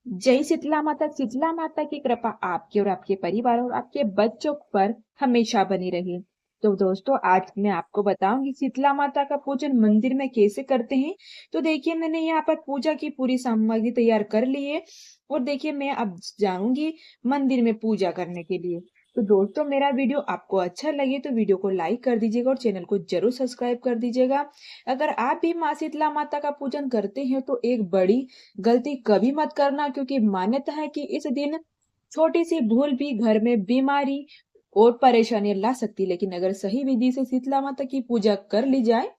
जय शीतला माता की कृपा आपके और आपके परिवार और आपके बच्चों पर हमेशा बनी रहे। तो दोस्तों, आज मैं आपको बताऊंगी शीतला माता का पूजन मंदिर में कैसे करते हैं। तो देखिए, मैंने यहाँ पर पूजा की पूरी सामग्री तैयार कर ली है और देखिए, मैं अब जाऊंगी मंदिर में पूजा करने के लिए। तो दोस्तों, मेरा वीडियो आपको अच्छा लगे तो वीडियो को लाइक कर दीजिएगा और चैनल को जरूर सब्सक्राइब कर दीजिएगा। अगर आप भी माँ शीतला माता का पूजन करते हैं तो एक बड़ी गलती कभी मत करना, क्योंकि मान्यता है कि इस दिन छोटी सी भूल भी घर में बीमारी और परेशानी ला सकती। लेकिन अगर सही विधि से शीतला माता की पूजा कर ली जाए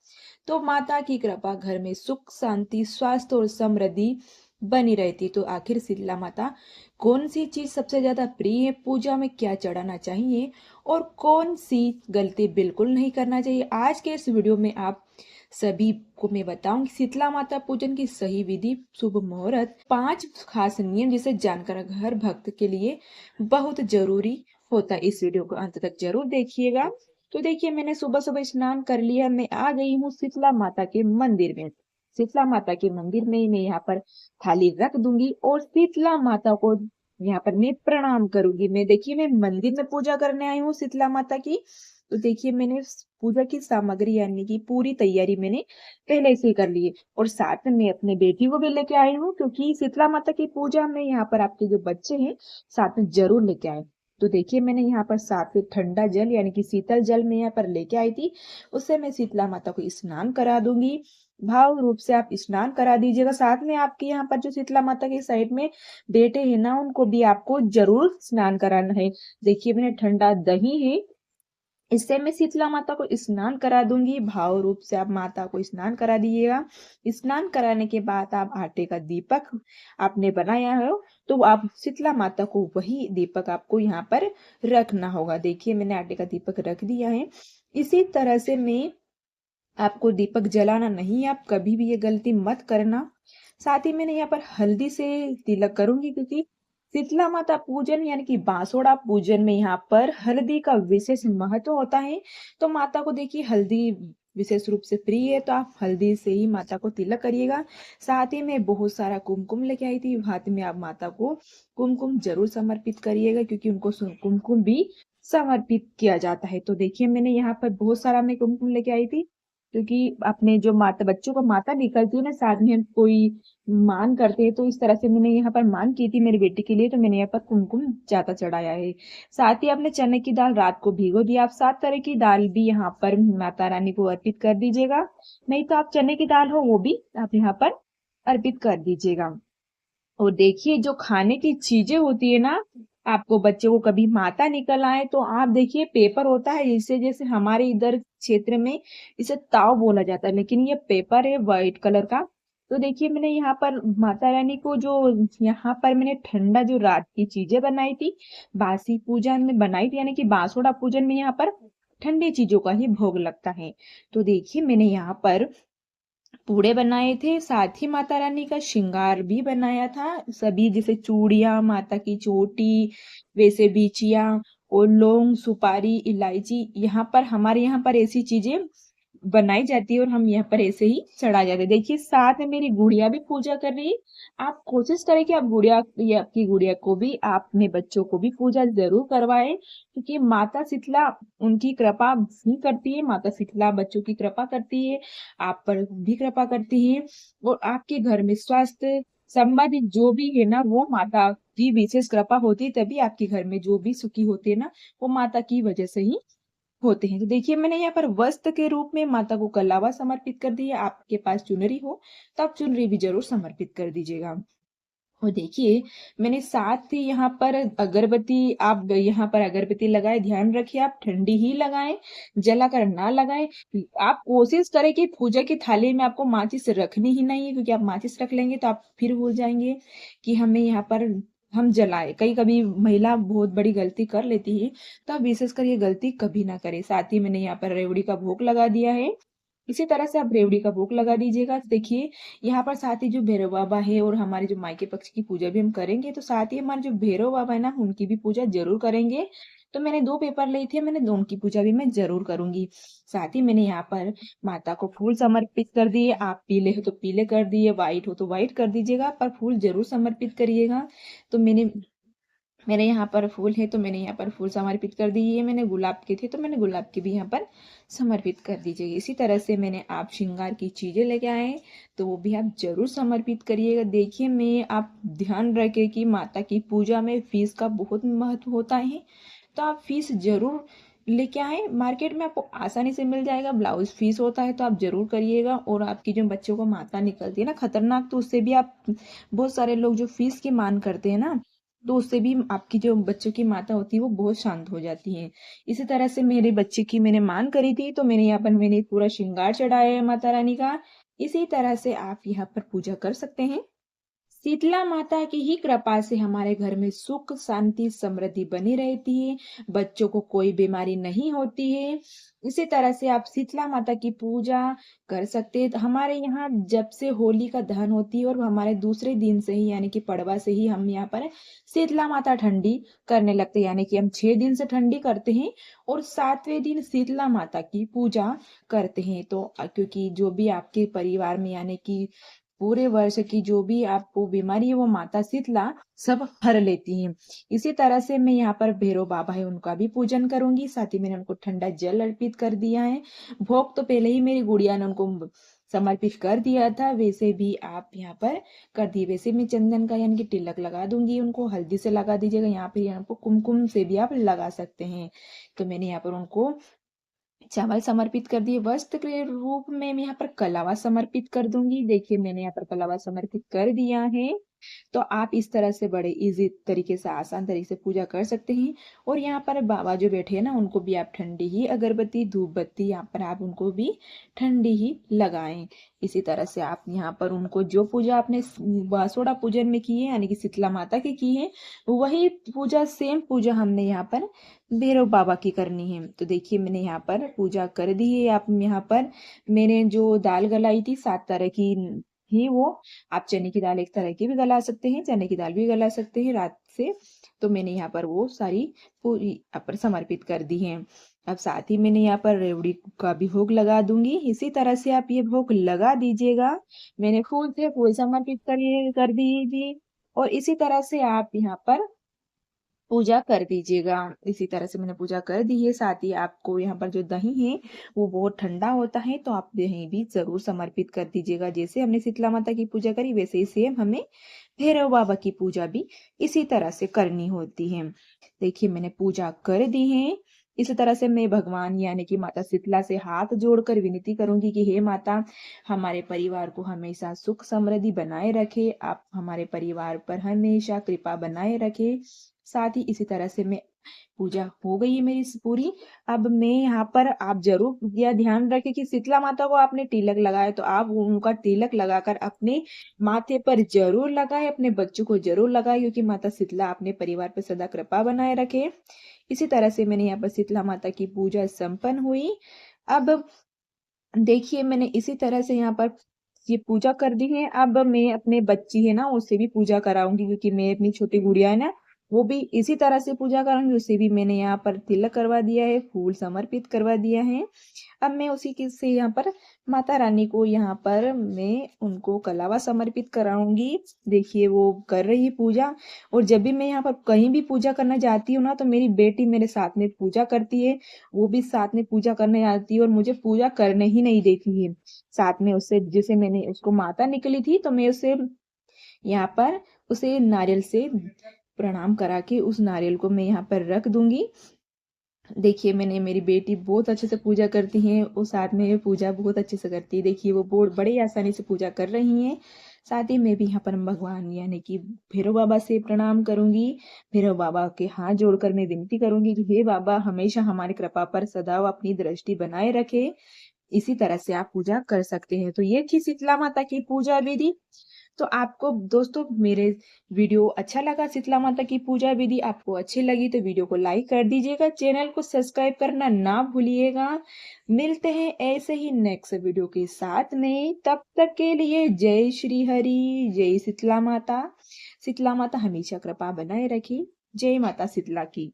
तो माता की कृपा घर में सुख शांति स्वास्थ्य और समृद्धि बनी रहती। तो आखिर शीतला माता कौन सी चीज सबसे ज्यादा प्रिय है, पूजा में क्या चढ़ाना चाहिए और कौन सी गलती बिल्कुल नहीं करना चाहिए, आज के इस वीडियो में आप सभी को मैं बताऊंगी। शीतला माता पूजन की सही विधि, शुभ मुहूर्त, 5 खास नियम जिसे जानकर हर भक्त के लिए बहुत जरूरी होता है। इस वीडियो को अंत तक जरूर देखिएगा। तो देखिए, मैंने सुबह सुबह स्नान कर लिया, मैं आ गई हूँ शीतला माता के मंदिर में। शीतला माता के मंदिर में मैं यहाँ पर थाली रख दूंगी और शीतला माता को यहाँ पर मैं प्रणाम करूंगी। मैं देखिए, मैं मंदिर में पूजा करने आई हूँ शीतला माता की। तो देखिए, मैंने पूजा की सामग्री यानी कि पूरी तैयारी मैंने पहले से ही कर ली है और साथ में मैं अपने बेटी को भी लेके आई हूँ, क्योंकि शीतला माता की पूजा में यहाँ पर आपके जो बच्चे हैं साथ में जरूर लेके आए। तो देखिए, मैंने यहाँ पर साथ में ठंडा जल यानी कि शीतल जल मैं यहाँ पर लेके आई थी। उससे मैं शीतला माता को स्नान करा दूंगी। भाव रूप से आप स्नान करा दीजिएगा। साथ में आपके यहाँ पर जो शीतला माता के साइड में बेटे हैं ना, उनको भी आपको जरूर स्नान कराना है। देखिए, मैंने ठंडा दही है, इससे मैं शीतला माता को स्नान करा दूंगी। भाव रूप से आप माता को स्नान करा दीजिएगा। स्नान कराने के बाद आप आटे का दीपक आपने बनाया हो तो आप शीतला माता को वही दीपक आपको यहाँ पर रखना होगा। देखिए, मैंने आटे का दीपक रख दिया है। इसी तरह से मैं आपको दीपक जलाना नहीं है, आप कभी भी ये गलती मत करना। साथ ही मैंने यहाँ पर हल्दी से तिलक करूंगी, क्योंकि शीतला माता पूजन यानी कि बांसोड़ा पूजन में यहाँ पर हल्दी का विशेष महत्व होता है। तो माता को देखिए हल्दी विशेष रूप से प्रिय है, तो आप हल्दी से ही माता को तिलक करिएगा। साथ ही मैं बहुत सारा कुमकुम लेके आई थी, हाथ में आप माता को कुमकुम जरूर समर्पित करिएगा, क्योंकि उनको कुमकुम भी समर्पित किया जाता है। तो देखिए, मैंने यहाँ पर बहुत सारा मैं कुमकुम लेके आई थी, क्योंकि अपने जो माता बच्चों को माता निकलती है ना, साथ में हम कोई मान करते हैं, तो इस तरह से मैंने यहाँ पर मान की थी मेरी बेटी के लिए, तो मैंने यहाँ पर कुमकुम ज्यादा चढ़ाया है। साथ ही आपने चने की दाल रात को भिगो दिया, आप 7 तरह की दाल भी यहाँ पर माता रानी को अर्पित कर दीजिएगा। नहीं तो आप चने की दाल हो वो भी आप यहाँ पर अर्पित कर दीजिएगा। और देखिए, जो खाने की चीजें होती है ना, आपको बच्चे को कभी माता निकल आए तो आप देखिए, पेपर होता है जिसे, जैसे हमारे इधर क्षेत्र में इसे ताव बोला जाता है, लेकिन ये पेपर है व्हाइट कलर का। तो देखिए, मैंने यहाँ पर माता रानी को जो यहाँ पर मैंने ठंडा जो रात की चीजें बनाई थी, बासी पूजन में बनाई थी, यानी कि बांसुड़ा पूजन में यहाँ पर ठंडी चीजों का ही भोग लगता है। तो देखिए, मैंने यहाँ पर पूड़े बनाए थे, साथ ही माता रानी का श्रृंगार भी बनाया था। सभी जैसे चूड़ियां, माता की चोटी, वैसे बीचिया और लौंग सुपारी इलायची, यहाँ पर हमारे यहाँ पर ऐसी चीजें बनाई जाती है और हम यहाँ पर ऐसे ही चढ़ा जाते हैं। देखिए, साथ में मेरी गुड़िया भी पूजा कर रही है। आप कोशिश करें कि आप गुड़िया या आपकी गुड़िया को भी, आप अपने बच्चों को भी पूजा जरूर करवाएं, क्योंकि माता शीतला उनकी कृपा भी करती है। माता शीतला बच्चों की कृपा करती है, आप पर भी कृपा करती है। और आपके घर में स्वास्थ्य संबंधित जो भी है ना, वो माता की विशेष कृपा होती है, तभी आपके घर में जो भी सुखी होते हैं ना, वो माता की वजह से ही होते हैं। तो देखिए, मैंने यहाँ पर वस्त्र के रूप में माता को कलावा समर्पित कर दिया। आपके पास चुनरी हो तो आप चुनरी भी जरूर समर्पित कर दीजिएगा। और देखिए, मैंने साथ ही यहाँ पर अगरबत्ती, आप यहाँ पर अगरबत्ती लगाए, ध्यान रखिए आप ठंडी ही लगाएं, जलाकर ना लगाएं। आप कोशिश करें कि पूजा की थाली में आपको माचिस रखनी ही नहीं है, क्योंकि आप माचिस रख लेंगे तो आप फिर भूल जाएंगे कि हमें यहाँ पर हम जलाए। कई कभी महिला बहुत बड़ी गलती कर लेती है, तो आप विशेष कर ये गलती कभी ना करें। साथ ही मैंने यहाँ पर रेवड़ी का भोग लगा दिया है। इसी तरह से आप रेवड़ी का भोग लगा दीजिएगा। देखिए, यहाँ पर साथ ही जो भैरव बाबा है और हमारे जो मायके पक्ष की पूजा भी हम करेंगे, तो साथ ही हमारे जो भैरव बाबा है ना, उनकी भी पूजा जरूर करेंगे। तो मैंने 2 पेपर लिए थे, मैंने दोनों की पूजा भी मैं ज़रूर करूँगी। साथ ही मैंने यहाँ पर माता को फूल समर्पित कर दिए, आप पीले हो तो पीले कर दिए, व्हाइट हो तो व्हाइट कर दीजिएगा, पर फूल ज़रूर समर्पित करिएगा। तो मैंने मेरे यहाँ पर फूल है तो मैंने यहाँ पर फूल समर्पित कर दिए, मैंने गुलाब के थे तो मैंने गुलाब के भी यहाँ पर समर्पित कर दीजिए। इसी तरह से मैंने आप श्रृंगार की चीज़ें लेके आए तो वो भी आप जरूर समर्पित करिएगा। देखिए मैं आप ध्यान रखें कि माता की पूजा में फीस का बहुत महत्व होता है, तो आप फीस जरूर लेके आए। मार्केट में आपको आसानी से मिल जाएगा, ब्लाउज फीस होता है तो आप जरूर करिएगा। और आपकी जो बच्चों को माता निकलती है ना खतरनाक, तो उससे भी आप, बहुत सारे लोग जो फीस की मांग करते हैं ना, तो उससे भी आपकी जो बच्चों की माता होती है वो बहुत शांत हो जाती है। इसी तरह से मेरे बच्चे की मैंने मान करी थी तो मैंने यहाँ पर मैंने पूरा श्रृंगार चढ़ाया है माता रानी का। इसी तरह से आप यहाँ पर पूजा कर सकते हैं। शीतला माता की ही कृपा से हमारे घर में सुख शांति समृद्धि बनी रहती है, बच्चों को कोई बीमारी नहीं होती है। इसी तरह से आप शीतला माता की पूजा कर सकते हैं। तो हमारे यहाँ जब से होली का दहन होती है और हमारे दूसरे दिन से ही यानी कि पड़वा से ही हम यहाँ पर शीतला माता ठंडी करने लगते हैं, यानी कि हम 6 दिन से ठंडी करते हैं और 7वें दिन शीतला माता की पूजा करते हैं। तो क्योंकि जो भी आपके परिवार में यानी कि पूरे वर्ष की जो भी आपको बीमारी है वो माता शीतला सब हर लेती हैं। इसी तरह से मैं यहाँ पर भैरव बाबा है उनका भी पूजन करूंगी, साथ ही मैंने उनको ठंडा जल अर्पित कर दिया है। भोग तो पहले ही मेरी गुड़िया ने उनको समर्पित कर दिया था, वैसे भी आप यहाँ पर कर दिए। वैसे मैं चंदन का यानी कि तिलक लगा दूंगी, उनको हल्दी से लगा दीजिएगा, यहाँ पे आपको कुमकुम से भी आप लगा सकते हैं। तो मैंने यहाँ पर उनको चावल समर्पित कर दिए। वस्त्र के रूप में मैं यहाँ पर कलावा समर्पित कर दूंगी। देखिए मैंने यहाँ पर कलावा समर्पित कर दिया है। तो आप इस तरह से बड़े इजी तरीके से आसान तरीके से पूजा कर सकते हैं। और यहाँ पर बाबा जो बैठे हैं ना उनको भी आप ठंडी ही अगरबत्ती धूप बत्ती यहाँ पर आप उनको भी ठंडी ही लगाएं। इसी तरह से आप यहाँ पर उनको जो पूजा आपने बासोड़ा पूजन में की है यानी कि शीतला माता की है, वही पूजा सेम पूजा हमने यहाँ पर भैरव बाबा की करनी है। तो देखिए मैंने यहाँ पर पूजा कर दी है। आप यहाँ पर मैंने जो दाल गलाई थी 7 तरह की ही, वो आप चने की दाल 1 तरह की भी गला सकते हैं, चने की दाल भी गला सकते हैं रात से। तो मैंने यहाँ पर वो सारी पूरी यहाँ पर समर्पित कर दी है। अब साथ ही मैंने यहाँ पर रेवड़ी का भी भोग लगा दूंगी। इसी तरह से आप ये भोग लगा दीजिएगा। मैंने फूल थे फूल समर्पित कर दिए थी। और इसी तरह से आप यहाँ पर पूजा कर दीजिएगा। इसी तरह से मैंने पूजा कर दी है। साथ ही आपको यहाँ पर जो दही है वो बहुत ठंडा होता है, तो आप दही भी जरूर समर्पित कर दीजिएगा। जैसे हमने शीतला माता की पूजा करी वैसे ही सेम हमें भैरव बाबा की पूजा भी इसी तरह से करनी होती है। देखिए मैंने पूजा कर दी है। इसी तरह से मैं भगवान यानी कि माता शीतला से हाथ जोड़कर विनती करूंगी कि हे माता, हमारे परिवार को हमेशा सुख समृद्धि बनाए रखे, आप हमारे परिवार पर हमेशा कृपा बनाए रखे। साथ ही इसी तरह से मैं पूजा हो गई है मेरी पूरी। अब मैं यहाँ पर आप जरूर यह ध्यान रखें कि शीतला माता को आपने तिलक लगाया तो आप उनका तिलक लगाकर अपने माथे पर जरूर लगाए, अपने बच्चों को जरूर लगाए, क्योंकि माता शीतला अपने परिवार पर सदा कृपा बनाए रखे। इसी तरह से मैंने यहाँ पर शीतला माता की पूजा संपन्न हुई। अब देखिए मैंने इसी तरह से यहाँ पर ये पूजा कर दी है। अब मैं अपने बच्ची है ना उससे भी पूजा कराऊंगी, क्योंकि मैं अपनी छोटी गुड़िया है ना वो भी इसी तरह से पूजा कराऊंगी। उससे भी मैंने यहाँ पर तिलक करवा दिया है, फूल समर्पित करवा दिया है। अब मैं उसी के से यहाँ पर माता रानी को यहाँ पर मैं उनको कलावा समर्पित कराऊंगी। देखिए वो कर रही पूजा। और जब भी मैं यहाँ पर कहीं भी पूजा करना जाती हूँ ना तो मेरी बेटी मेरे साथ में पूजा करती है, वो भी साथ में पूजा करने आती है और मुझे पूजा करने ही नहीं देती है। साथ में उससे जैसे मैंने उसको माता निकली थी तो मैं उसे यहाँ पर उसे नारियल से प्रणाम करा के उस नारियल को मैं यहाँ पर रख दूंगी। देखिए मैंने, मेरी बेटी बहुत अच्छे से पूजा करती है और साथ में पूजा बहुत अच्छे से करती है। देखिए वो बहुत बड़े आसानी से पूजा कर रही हैं। साथ ही मैं भी यहाँ पर भगवान यानी कि भैरव बाबा से प्रणाम करूंगी। भैरव बाबा के हाथ जोड़कर मैं विनती करूंगी कि हे बाबा हमेशा हमारी कृपा पर सदा अपनी दृष्टि बनाए रखे। इसी तरह से आप पूजा कर सकते हैं। तो ये थी शीतला माता की पूजा विधि। तो आपको दोस्तों मेरे वीडियो अच्छा लगा, शीतला माता की पूजा विधि आपको अच्छी लगी तो वीडियो को लाइक कर दीजिएगा, चैनल को सब्सक्राइब करना ना भूलिएगा। मिलते हैं ऐसे ही नेक्स्ट वीडियो के साथ में, तब तक के लिए जय श्री हरि, जय शीतला माता। शीतला माता हमेशा कृपा बनाए रखी। जय माता शीतला की।